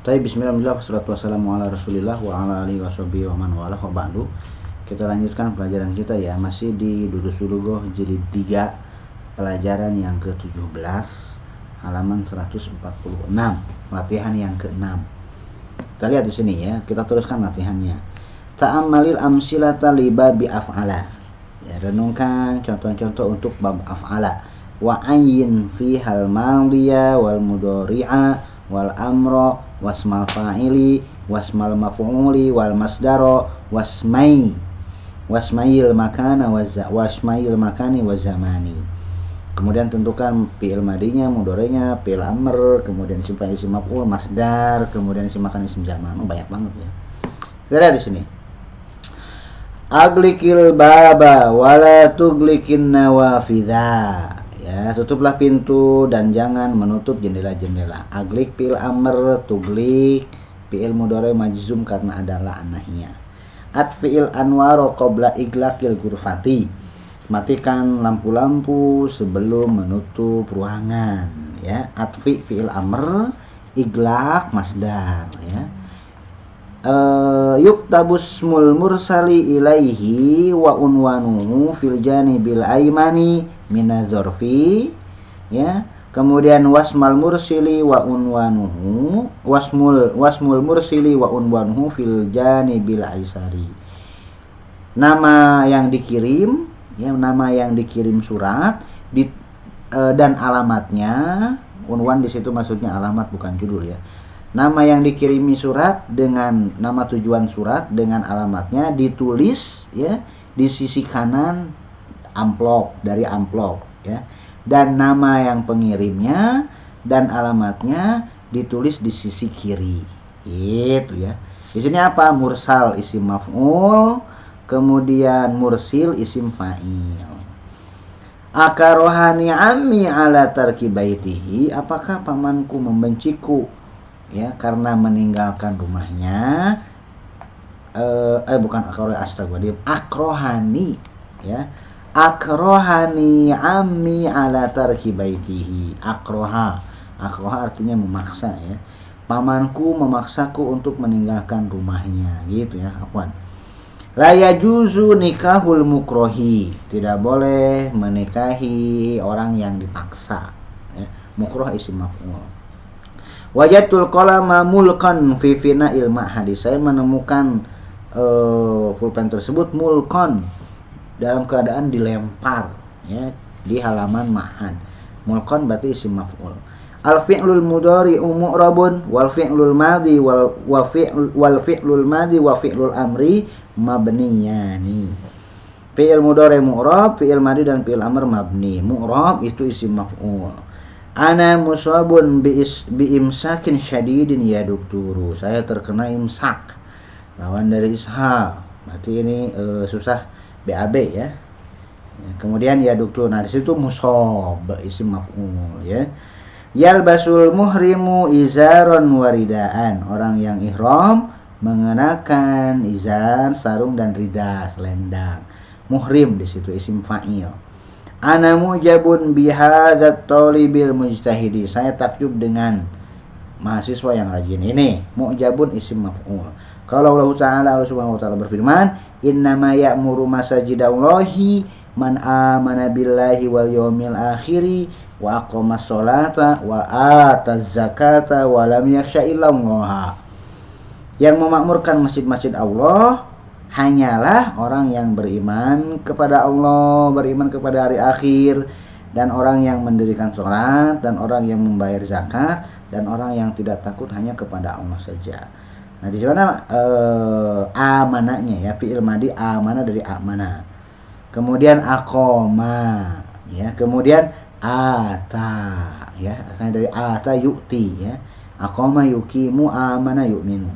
Tapi bismillah wassalatu wassalamu ala rasulillah wa ala alihi washabihi wa man wala wa ba'du. Kita lanjutkan pelajaran kita ya, masih di Durus Sulugoh jilid 3, pelajaran yang ke-17, halaman 146, latihan yang ke-6. Kita lihat di sini ya, kita teruskan latihannya. Ta'ammalil amsilata li babi af'ala. Ya, renungkan contoh-contoh untuk bab af'ala. Wa ayyin fi hal madhiya wal mudhari'a wal amra wasmal fa'ili wasmal maf'uli wal masdara wasmail makana wasmail makani wazamani. Kemudian tentukan fi'il madinya, mudhari'nya, fi'il amr, kemudian isim fa'il, isim maf'ul, masdar, kemudian isim makan, isim zaman. Banyak banget ya. Kita lihat di sini. Aglikil baba wala tuglikin nawafidha. Ya, tutuplah pintu dan jangan menutup jendela-jendela. Aglik fi'il amr, tuglik fi'il mudhari majzum karena adalah anahnya. Atfi'il anwaro qabla iglaqil ghurfati. Matikan lampu-lampu sebelum menutup ruangan, ya. Atfi fi'il amr, iglaq masdar, ya. Yuktabus mul mursali ilaihi wa unwanuhu fil janibil aymani minazorfi, ya. Kemudian wasmal mursili wa unwanuhu wasmul mursili wa unwanuhu fil janibil aisari. Nama yang dikirim, ya, nama yang dikirim surat dan alamatnya. Unwan di situ maksudnya alamat bukan judul ya. Nama yang dikirimi surat dengan nama tujuan surat dengan alamatnya ditulis ya di sisi kanan amplop, dari amplop ya. Dan nama yang pengirimnya dan alamatnya ditulis di sisi kiri. Gitu ya. Di sini apa? Mursal isim maf'ul, kemudian mursil isim fa'il. Akarohani ammi ala tarki baitihi, apakah pamanku membenciku ya karena meninggalkan rumahnya. Bukan akrohani ya. Akrohani ammi ala tarki baitihi. Akroha artinya memaksa ya. Pamanku memaksaku untuk meninggalkan rumahnya, gitu ya. Afwan. La yajuzu nikahul mukrohi, tidak boleh menikahi orang yang dipaksa ya. Mukroh isim maf'ul. Wajatul qalama mulkan fi fina'il ma'hadi, saya menemukan pulpen tersebut mulkon, dalam keadaan dilempar ya di halaman ma'had. Mulkon berarti isim maf'ul. Al fi'lul mudhari mu'rabun wal fi'lul madhi wal fi'lul madhi wa fi'lul amri mabniyani. Fi'il mudhari mu'rab, fi'il madhi dan fi'il amr mabni. Mu'rab itu isim maf'ul. Ana musabun bi imsakin syadidin ya dokturu, saya terkena imsak, lawan dari ishal, berarti ini susah BAB ya. Kemudian ya doktur, nah disitu musab isim maf'ul ya. Yalbasul muhrimu izaron waridaan, orang yang ihram mengenakan izar, sarung dan rida, selendang. Muhrim disitu isim fa'il. Ana mujabun bihadzat talibil mujtahidi, saya takjub dengan mahasiswa yang rajin ini. Mujabun isim maf'ul. Kalau Allah Ta'ala, Allah Subhanahu wa Ta'ala berfirman, innama ya'muru masajidallahi man amana billahi wal yawmil akhiri wa aqamas sholata wa ataz zakata wa lam yakhsha illallah. Yang memakmurkan masjid-masjid Allah hanyalah orang yang beriman kepada Allah, beriman kepada hari akhir, dan orang yang mendirikan sholat, dan orang yang membayar zakat, dan orang yang tidak takut hanya kepada Allah saja. Nah di mana amanahnya ya, fi'il madi amanah dari amana. Kemudian aqoma ya, kemudian ata ya, asalnya dari ata yu'ti ya. Aqoma yuqimu, amana yu'minu.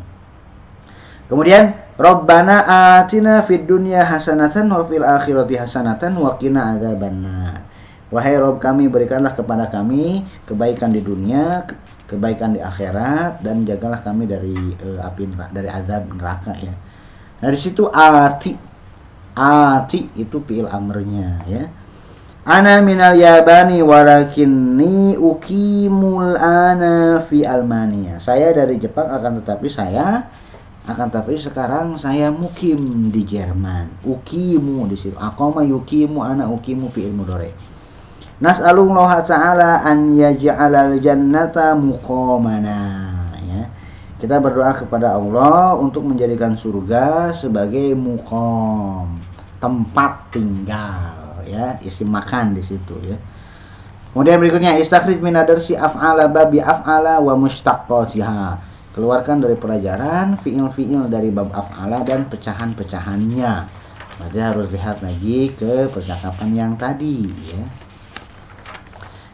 Kemudian Rabbana atina fid dunya hasanatan wa fil akhirati hasanatan wa qina adzabannar. Wahai Rabb kami, berikanlah kepada kami kebaikan di dunia, kebaikan di akhirat, dan jagalah kami dari api neraka, dari azab neraka ya. Nah di situ ati itu fi'il amrnya ya. Ana minal Yabani walakinni ukimul ana fi Almania. Saya dari Jepang akan tetapi sekarang saya mukim di Jerman. Ukimu di situ. Aqama yukimu ana ukimu fi'il mudhari. Nas'alullah ta'ala an yaj'alal jannata muqamana. Ya. Kita berdoa kepada Allah untuk menjadikan surga sebagai muqam, tempat tinggal. Ya, isi makan di situ ya. Kemudian berikutnya istakhrij min adarsi af'ala babi af'ala wa mushtaqqatiha. Keluarkan dari pelajaran fiil-fiil dari bab af'ala dan pecahan-pecahannya. Berarti harus lihat lagi ke percakapan yang tadi ya.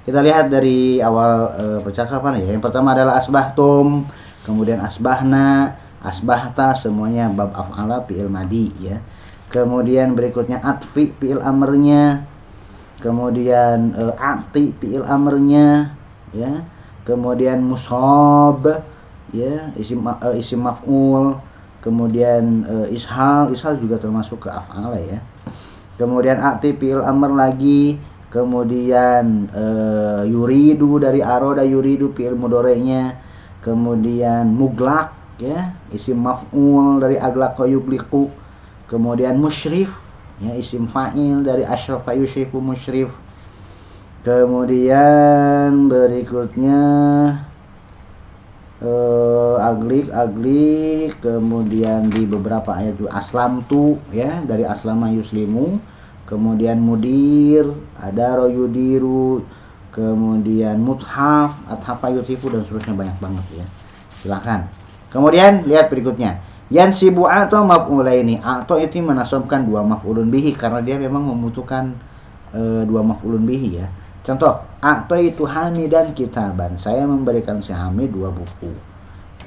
Kita lihat dari awal percakapan ya. Yang pertama adalah asbahtum, kemudian asbahna, asbahta, semuanya bab af'ala fiil madi ya. Kemudian berikutnya atfi fi'il amrnya, kemudian ati fi'il amrnya ya, kemudian mushab ya, isim maf'ul, kemudian ishal juga termasuk ke af'ala ya. Kemudian ati fi'il amr lagi, kemudian yuridu dari aroda yuridu fi'il mudhari'nya, kemudian muglak ya, isim maf'ul dari aglaqa yugliqu. Kemudian musyrif ya, isim fa'il dari asyrafa yusyrifu musyrif. Kemudian berikutnya aglik, kemudian di beberapa ayat itu aslamtu ya, dari aslama yuslimu. Kemudian mudir, adaro yudiru, kemudian muthaf, athafa yuthifu, dan seterusnya banyak banget ya. Silakan. Kemudian lihat berikutnya. Yansibu atau maf'ulaini. Atau itu menasabkan dua maf'ulun bihi karena dia memang membutuhkan dua maf'ulun bihi ya. Contoh, atau itu hamidan kitaban. Saya memberikan si Hamid 2 buku.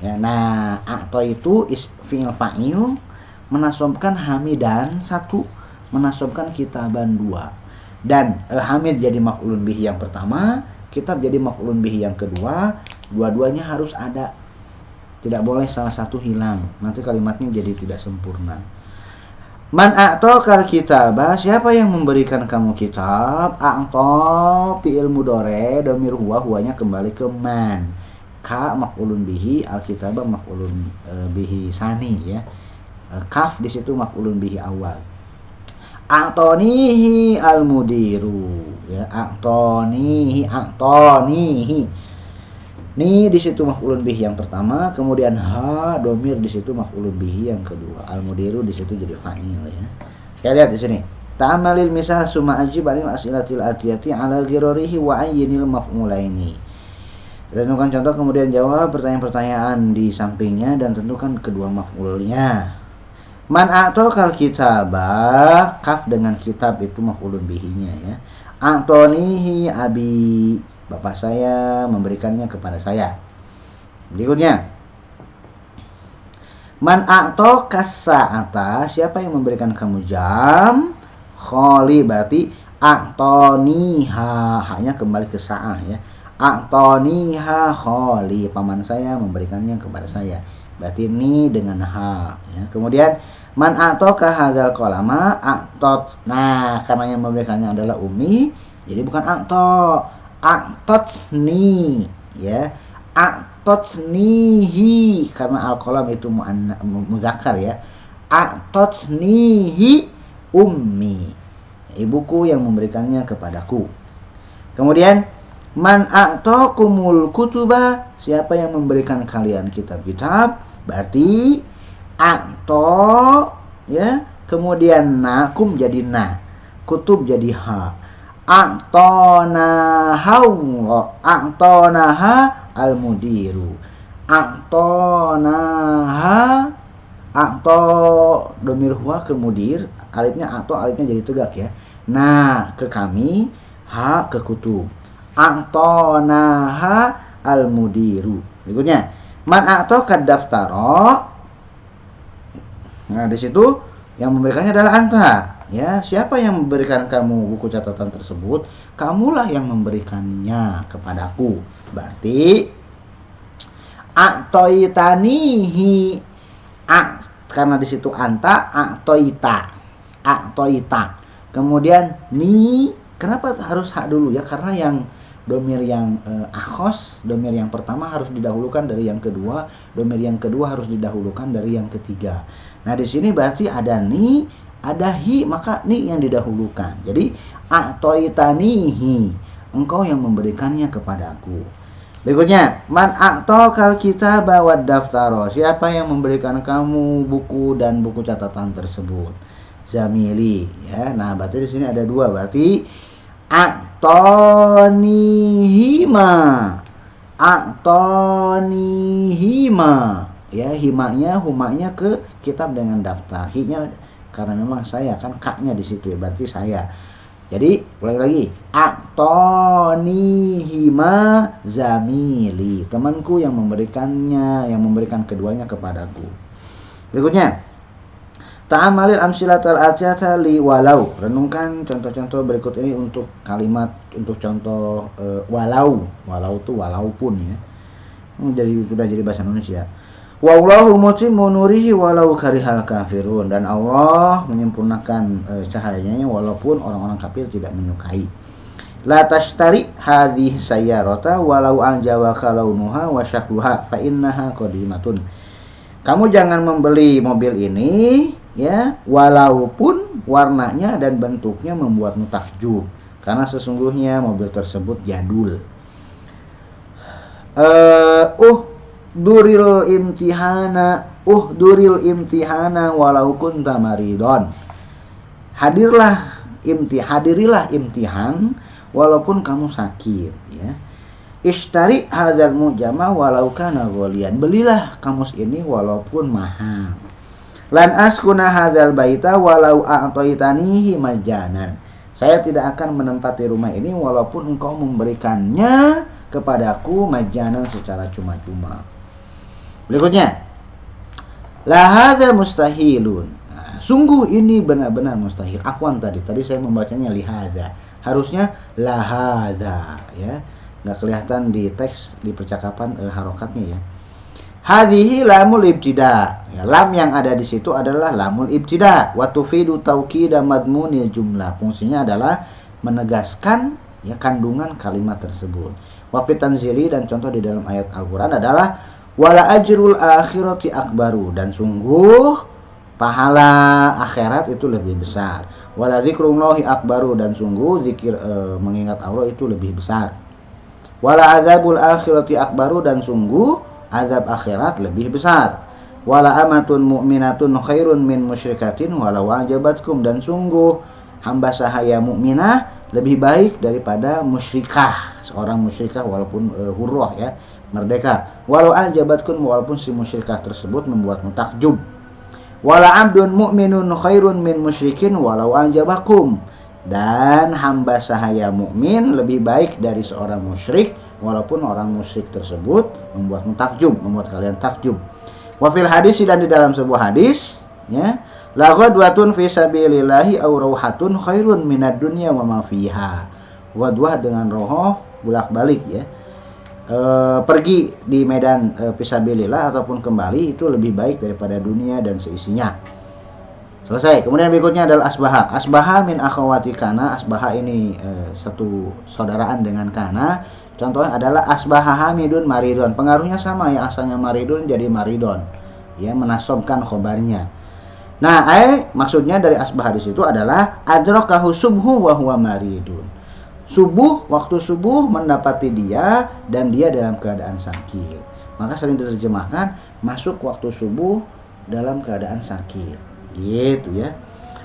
Ya, nah, atau itu fi'il fa'il menasabkan hamidan 1, menasabkan kitaban 2. Dan Hamid jadi maf'ulun bihi yang pertama, kitab jadi maf'ulun bihi yang kedua. Dua-duanya harus ada. Tidak boleh salah satu hilang, nanti kalimatnya jadi tidak sempurna. Man a'taqal kitabah, siapa yang memberikan kamu kitab? A'ta fi'il mudhari, dhamir huwanya kembali ke man. Ka maf'ulun bihi, al-kitabah maf'ulun bihi sani ya. Kaf di situ maf'ulun bihi awal. A'tanihi al-mudiru ya, a'tanihi. Ni di situ maf'ulun bihi yang pertama, kemudian ha domir di situ maf'ulun bihi yang kedua. Al-mudiru di situ jadi fa'il ya. Kita lihat di sini. Ta'amalil misal summa ajib anil as'ilatil atiyati 'ala ghirarihi wa ayyinil maf'ulaini. Tentukan contoh kemudian jawab pertanyaan-pertanyaan di sampingnya dan tentukan kedua maf'ulnya. Man a'taqal kitabah, kaf dengan kitab itu maf'ulun bihinya ya. A'tanihi abi, bapak saya memberikannya kepada saya. Berikutnya, man a'taqas sa'ata, siapa yang memberikan kamu jam? Kholi, berarti a'taniha, hanya kembali ke sa'ah ya. A'taniha kholi, paman saya memberikannya kepada saya. Berarti ini dengan ha ya. Kemudian man a'taqa hadzal qalama, a'tot. Nah, karena yang memberikannya adalah ummi, jadi bukan a'ta. A'totni ya, a'totnihi karena al-qalam itu muzakkar ya. A'totnihi ummi, ibuku yang memberikannya kepadaku. Kemudian man a'taqumul kutuba, siapa yang memberikan kalian kitab-kitab? Berarti a'ta ya, kemudian nakum jadi na, kutub jadi ha. A'tanaha al-mudiru. A'tanaha, a'ta domir huwa ke mudir, alifnya jadi tegak ya. Nah, ke kami, ha ke kutub. A'tanaha al-mudiru. Berikutnya, man a'taqad daftara. Nah, di situ yang memberikannya adalah anta. Ya, siapa yang memberikan kamu buku catatan tersebut? Kamulah yang memberikannya kepadaku. Berarti a'toitanihi, karena di situ anta, a'toita. Kemudian ni Kenapa harus ha dulu ya? Karena yang domir yang akhos, domir yang pertama harus didahulukan dari yang kedua, domir yang kedua harus didahulukan dari yang ketiga. Nah, di sini berarti ada ni, ada hi, maka ni yang didahulukan. Jadi a'toitanihi, engkau yang memberikannya kepadaku. Berikutnya, man a'tokal kitaba wad daftaro, siapa yang memberikan kamu buku dan buku catatan tersebut? Zamili, ya. Nah, berarti di sini ada dua, berarti a'tonihima, a'tonihima, ya, himanya, humanya ke kitab dengan daftar, hi-nya karena memang saya kan kaknya di situ ya, berarti saya. Jadi ulangi lagi, a'tonihima zamili, temanku yang memberikannya, yang memberikan keduanya kepadaku. Berikutnya, ta'amalil amsilatal atiyata li walau, renungkan contoh-contoh berikut ini untuk kalimat, untuk contoh walau, walau itu walaupun ya, sudah jadi bahasa Indonesia. Wallahu mutimmu nurihi walau karihal kafirun, dan Allah menyempurnakan cahayanya walaupun orang-orang kafir tidak menyukai. La tashtari hadhihi sayyarata walau anjawaka launuha wa syakluha fa innaha qadimatun. Kamu jangan membeli mobil ini ya, walaupun warnanya dan bentuknya membuatmu takjub, karena sesungguhnya mobil tersebut jadul. Duril imtihana walau kunta maridon. Hadirilah imtihan walaupun kamu sakit ya. Ishtari hadzal mujama walau kana ghaliyan. Belilah kamus ini walaupun mahal. Lan askuna hadzal baita walau a'taitanihi majanan. Saya tidak akan menempati rumah ini walaupun engkau memberikannya kepadaku majanan secara cuma-cuma. Berikutnya, lahadza mustahilun. Nah, sungguh ini benar-benar mustahil. Afwan tadi saya membacanya lihadza, harusnya lahadza ya. Nggak kelihatan di teks, di percakapan harokatnya ya. Hadhihi lamul ibtida. Ya, lam yang ada di situ adalah lamul ibtida. Wa tufidu taukida madmunil jumlah. Fungsinya adalah menegaskan ya kandungan kalimat tersebut. Wa fitanzili, dan contoh di dalam ayat Al-Qur'an adalah wala ajrul akhirati akbaru, dan sungguh pahala akhirat itu lebih besar. Wala dzikrullahi akbaru, dan sungguh zikir mengingat Allah itu lebih besar. Wala azabul akhirati akbaru, dan sungguh azab akhirat lebih besar. Wala amatun mu'minatun khairun min musyrikatin walau ajabatkum, dan sungguh hamba sahaya mukminah lebih baik daripada musyrikah, seorang musyrikah walaupun hurrah ya, merdeka. Walau ajabatkum, walaupun si musyrikah tersebut membuatmu takjub. Wala abdun mu'minun khairun min musyrikin walau ajabakum, dan hamba sahaya mukmin lebih baik dari seorang musyrik walaupun orang musyrik tersebut membuatmu takjub, membuat kalian takjub. Wa fil hadis, dan di dalam sebuah hadis ya, la ghadwatun fi sabilillahi aw rauhatun khairun minad dunya wa ma fiha. Ghadwah dengan roho bolak-balik ya. Pergi di medan fisabilillah ataupun kembali itu lebih baik daripada dunia dan seisinya. Selesai. Kemudian berikutnya adalah asbaha. Asbaha min akhawati kana. Asbaha ini satu saudaraan dengan kana. Contohnya adalah asbaha hamidun maridon. Pengaruhnya sama ya, asalnya maridun jadi maridon. Ya, menasobkan khobarnya. Nah, maksudnya dari asbaha di situ adalah adrakahu subhu wa huwa maridun. Subuh, waktu subuh mendapati dia dan dia dalam keadaan sakit. Maka sering diterjemahkan masuk waktu subuh dalam keadaan sakit. Gitu ya.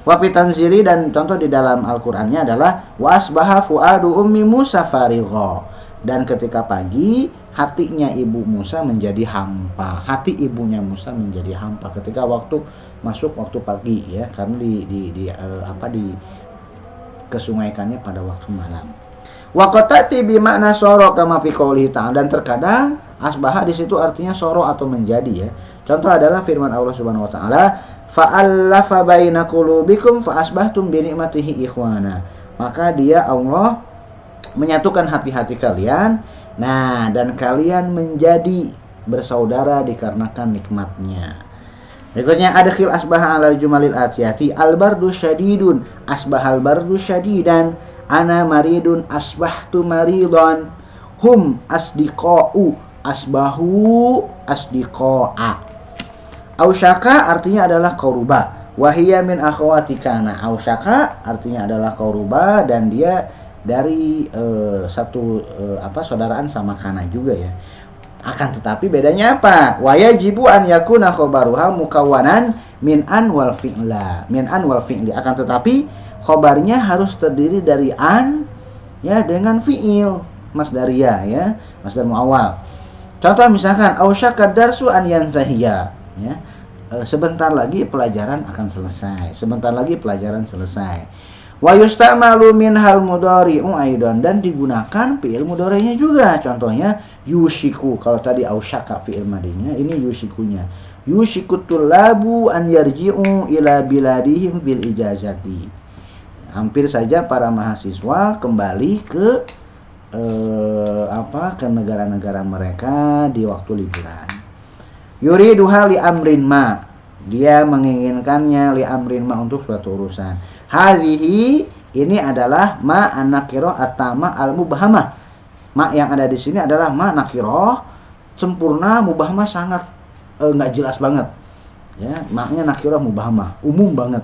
Wa fitanzili, dan contoh di dalam Al-Qur'annya adalah wa asbaha fuadu ummi Musa farigha. Dan ketika pagi hatinya ibu Musa menjadi hampa. Hati ibunya Musa menjadi hampa ketika waktu masuk waktu pagi ya, karena kesungaikannya pada waktu malam. Waqatati bi makna soro kama fi qoulihi ta'ala, dan terkadang asbaha di situ artinya soro atau menjadi ya. Contoh adalah firman Allah Subhanahu wa taala, fa'allafa baina qulubikum fa asbahtum bi ni'matihi ikhwana. Maka dia Allah menyatukan hati-hati kalian, nah, dan kalian menjadi bersaudara dikarenakan nikmatnya. Berikutnya adkhil asbaha ala jumalil atiyati albardu syadidun asbahal bardu syadidan ana maridun asbahtu maridon, hum asdiqa'u asbahu asdiqa'a. Ausyaka artinya adalah qaruba, wahiyya min akhawati kana. Ausyaka artinya adalah qaruba dan dia dari satu saudaraan sama kana juga ya. Akan tetapi bedanya apa? Wayajibu an yakuna khobaruha mukawwanan min an wal fi'la. Min an wal fi'li. Akan tetapi khobarnya harus terdiri dari an ya dengan fi'il masdariyah ya, masdar muawwal. Contoh misalkan ausyaka darsu an yantahiya ya. Sebentar lagi pelajaran akan selesai. Sebentar lagi pelajaran selesai. Wa yustamalu minhal mudhari'u aidan, dan digunakan fi'il mudhari'nya juga. Contohnya yushiku, kalau tadi ausyaka fi'il madinya, ini yushikunya. Yushikutul labu an yarji'u ila biladihim bil ijazati. Hampir saja para mahasiswa kembali ke ke negara-negara mereka di waktu liburan. Yuriduha li amrin ma, dia menginginkannya li amrin ma untuk suatu urusan. Hazihi, ini adalah ma an-nakirah at-tamah al-mubhamah. Ma yang ada di sini adalah ma nakirah sempurna, mubhamah sangat enggak jelas banget. Ya, maknya nakirah mubhamah, umum banget.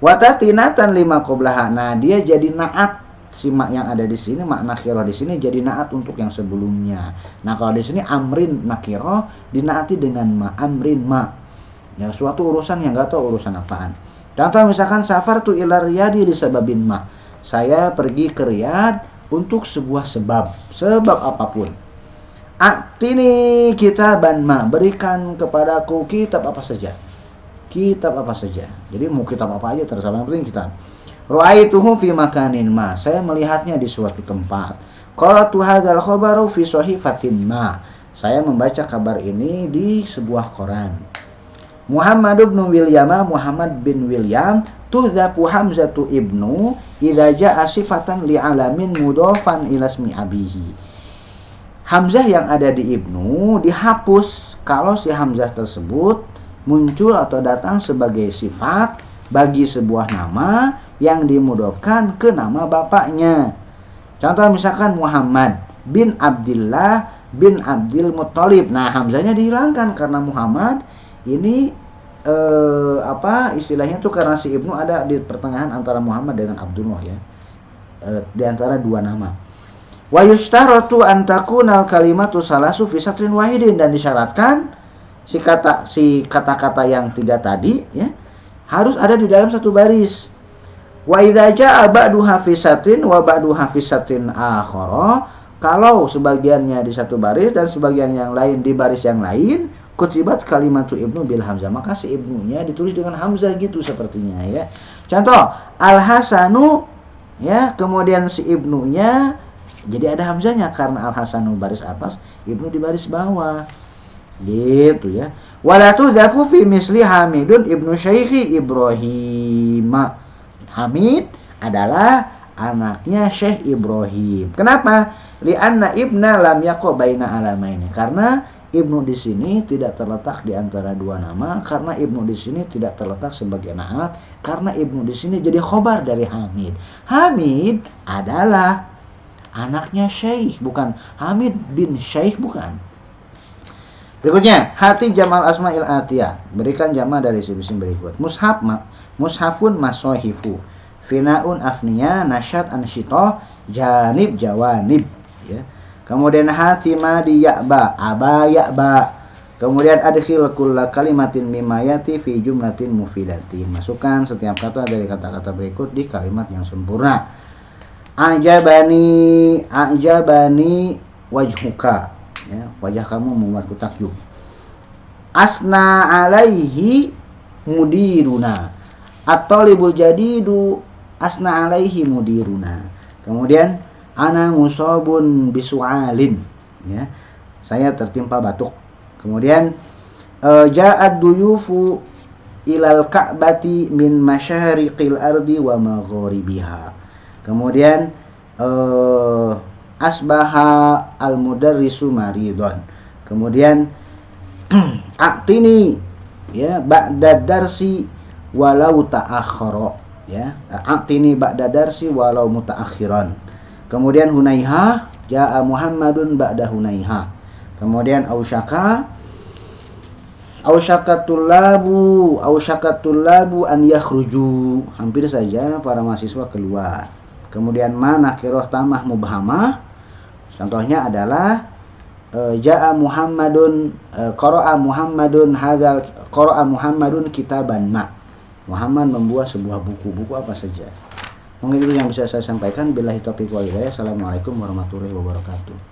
Watatinatan lima qablaha. Nah, dia jadi naat, si ma yang ada di sini, ma nakirah di sini jadi naat untuk yang sebelumnya. Nah, kalau di sini amrin nakirah dinaati dengan ma amrin ma. Ya, suatu urusan yang enggak tahu urusan apaan. Contoh misalkan safartu ila Riyadi li sababin ma. Saya pergi ke Riyadh untuk sebuah sebab apapun. Atini kitaban ma, berikan kepadaku kitab apa saja. Kitab apa saja. Jadi mau kitab apa aja terserah, yang penting kitab. Ra'aituhu fi makanin ma, saya melihatnya di suatu tempat. Qara'tu hadzal khabaru fi sahifatin ma, saya membaca kabar ini di sebuah koran. Muhammad bin William tudzafu Hamzatu ibnu idza jaa sifatan li alamin mudhafan ila ismi abihi. Hamzah yang ada di ibnu dihapus kalau si hamzah tersebut muncul atau datang sebagai sifat bagi sebuah nama yang dimudhafkan ke nama bapaknya. Contoh misalkan Muhammad bin Abdullah bin Abdul Muttalib. Nah, hamzahnya dihilangkan karena Muhammad ini istilahnya tuh karena si ibnu ada di pertengahan antara Muhammad dengan Abdullah ya, di antara dua nama. Wa yustaratu an takunal kalimatu salasu fi satrin wahidin, dan disyaratkan si kata-kata yang tiga tadi ya harus ada di dalam satu baris. Wa idza jaa ba'duha fi satrin wa ba'duha fi satrin akhara, kalau sebagiannya di satu baris dan sebagian yang lain di baris yang lain, kutibat kalimatu ibnu bil hamzah, maka si ibnunya ditulis dengan hamzah gitu sepertinya ya. Contoh al-hasanu ya, kemudian si ibnunya jadi ada hamzahnya karena al-hasanu baris atas, ibnu di baris bawah gitu ya. Wala tudzafu fi misli Hamidun ibnu Syaikhi Ibrahim. Hamid adalah anaknya Syekh Ibrahim. Kenapa? Li'anna ibna lam yaqa baina alamaini, karena ibnu di sini tidak terletak di antara dua nama, karena ibnu di sini tidak terletak sebagai naat, karena ibnu di sini jadi khobar dari Hamid. Hamid adalah anaknya Syekh, bukan Hamid bin Syekh, bukan. Berikutnya, hati jamal asma'il atiyah, berikan jama dari isim-isim berikut. Mushafun masohifu, finaun afniya, nasyad ansyitoh, janib jawanib ya. Kemudian hatima di ya'ba, aba ya'ba. Kemudian adkhil kulla kalimatin mimayati fi jumlatin mufidatin, masukkan setiap kata dari kata-kata berikut di kalimat yang sempurna. Ajabani wajhuka ya, wajah kamu membuatku takjub. Asna alaihi mudiruna, at-talibul jadidu asna alaihi mudiruna. Kemudian ana musabun bisu'alin ya, saya tertimpa batuk. Kemudian ja'ad duyufu ilal ka'bati min masyariqil ardi wa magharibiha. Kemudian asbaha al mudarrisu maridon. Kemudian a'tini ya ba'da darsi walau ta'akhkhara ya. A'tini ba'da darsi walau mutaakhiran. Kemudian hunaiha, ja'a Muhammadun ba'da hunaiha. Kemudian ausyakatullabu an yakhruju. Hampir saja para mahasiswa keluar. Kemudian ma nakirah tamah mubhamah. Contohnya adalah ja'a Muhammadun qara'a Muhammadun kitaban ma. Muhammad membuat sebuah buku apa saja. Mungkin itu yang bisa saya sampaikan. Billahi taufiq wal hidayah. Assalamualaikum warahmatullahi wabarakatuh.